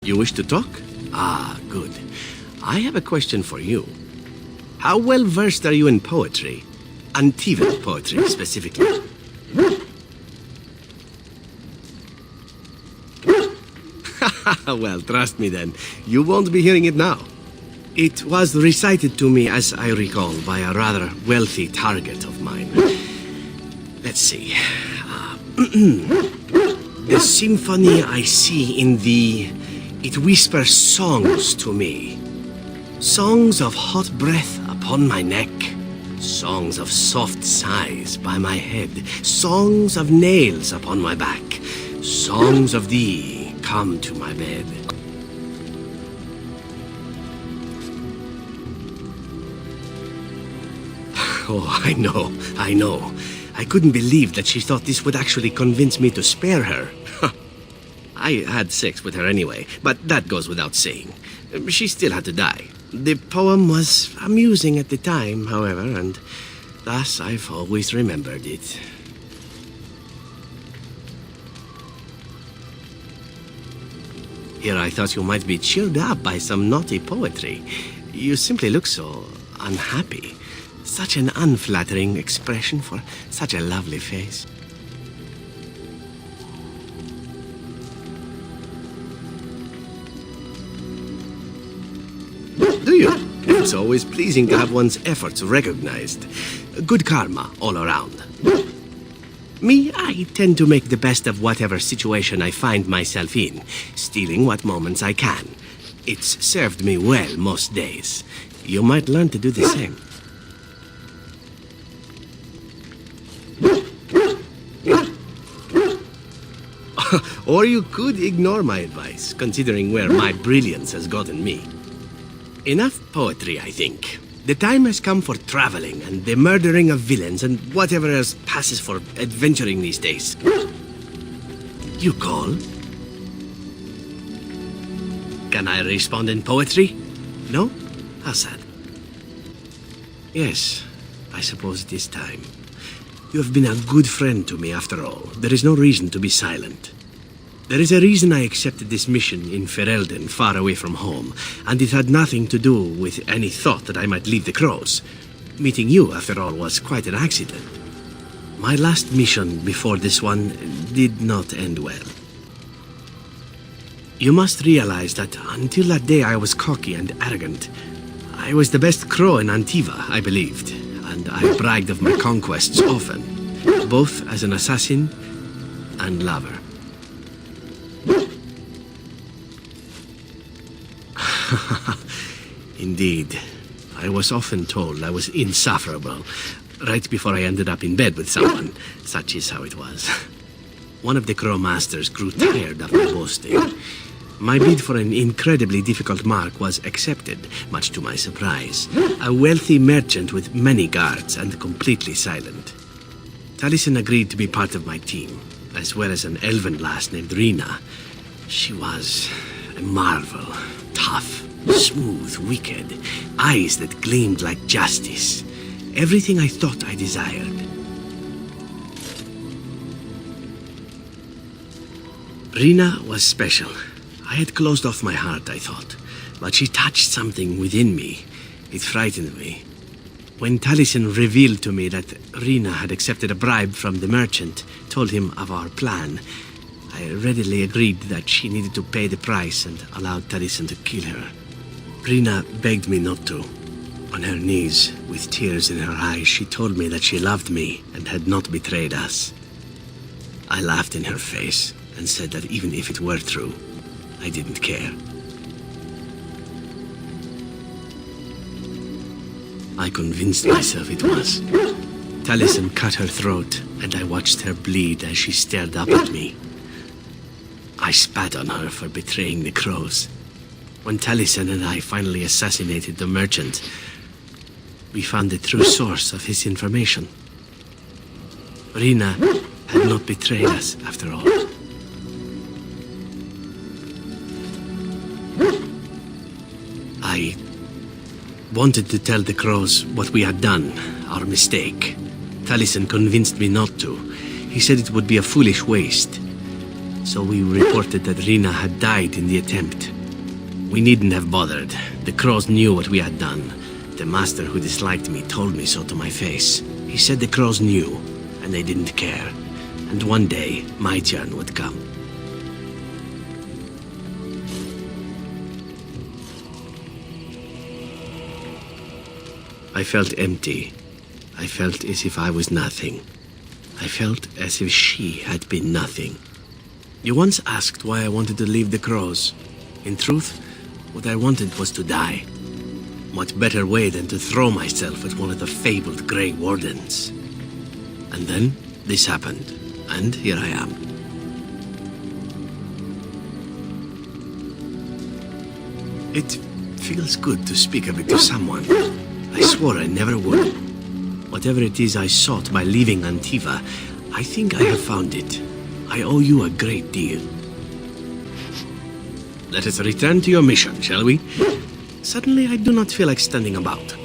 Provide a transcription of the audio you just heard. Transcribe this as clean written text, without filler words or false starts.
You wish to talk? Ah, good. I have a question for you. How well versed are you in poetry? Antivan poetry, specifically. Well, trust me then. You won't be hearing it now. It was recited to me, as I recall, by a rather wealthy target of mine. Let's see. The symphony I see in thee, it whispers songs to me. Songs of hot breath upon my neck. Songs of soft sighs by my head. Songs of nails upon my back. Songs of thee come to my bed. Oh, I know. I couldn't believe that she thought this would actually convince me to spare her. I had sex with her anyway, but that goes without saying. She still had to die. The poem was amusing at the time, however, and thus I've always remembered it. Here I thought you might be cheered up by some naughty poetry. You simply look so unhappy. Such an unflattering expression for such a lovely face. Do you? It's always pleasing to have one's efforts recognized. Good karma all around. Me, I tend to make the best of whatever situation I find myself in, stealing what moments I can. It's served me well most days. You might learn to do the same. Or you could ignore my advice, considering where my brilliance has gotten me. Enough poetry, I think. The time has come for traveling and the murdering of villains and whatever else passes for adventuring these days. You call? Can I respond in poetry? No? How sad. Yes, I suppose it is time. You have been a good friend to me after all. There is no reason to be silent. There is a reason I accepted this mission in Ferelden, far away from home, and it had nothing to do with any thought that I might leave the Crows. Meeting you, after all, was quite an accident. My last mission before this one did not end well. You must realize that until that day I was cocky and arrogant. I was the best crow in Antiva, I believed, and I bragged of my conquests often, both as an assassin and lover. Indeed. I was often told I was insufferable, right before I ended up in bed with someone. Such is how it was. One of the Crow Masters grew tired of my boasting. My bid for an incredibly difficult mark was accepted, much to my surprise. A wealthy merchant with many guards and completely silent. Taliesin agreed to be part of my team, as well as an elven lass named Rina. She was a marvel. Tough, smooth, wicked, eyes that gleamed like justice. Everything I thought I desired. Rina was special. I had closed off my heart, I thought, but she touched something within me. It frightened me. When Taliesin revealed to me that Rina had accepted a bribe from the merchant, told him of our plan, I readily agreed that she needed to pay the price and allowed Taliesin to kill her. Rina begged me not to. On her knees, with tears in her eyes, she told me that she loved me and had not betrayed us. I laughed in her face and said that even if it were true, I didn't care. I convinced myself it was. Taliesin cut her throat, and I watched her bleed as she stared up at me. I spat on her for betraying the Crows. When Taliesin and I finally assassinated the merchant, we found the true source of his information. Rina had not betrayed us, after all. I wanted to tell the Crows what we had done, our mistake. Taliesin convinced me not to. He said it would be a foolish waste. So we reported that Rina had died in the attempt. We needn't have bothered. The crows knew what we had done. The master who disliked me told me so to my face. He said the crows knew, and they didn't care. And one day, my turn would come. I felt empty. I felt as if I was nothing. I felt as if she had been nothing. You once asked why I wanted to leave the crows. In truth, what I wanted was to die. What better way than to throw myself at one of the fabled Grey Wardens? And then, this happened, and here I am. It feels good to speak of it to someone. I swore I never would. Whatever it is I sought by leaving Antiva, I think I have found it. I owe you a great deal. Let us return to your mission, shall we? Suddenly, I do not feel like standing about.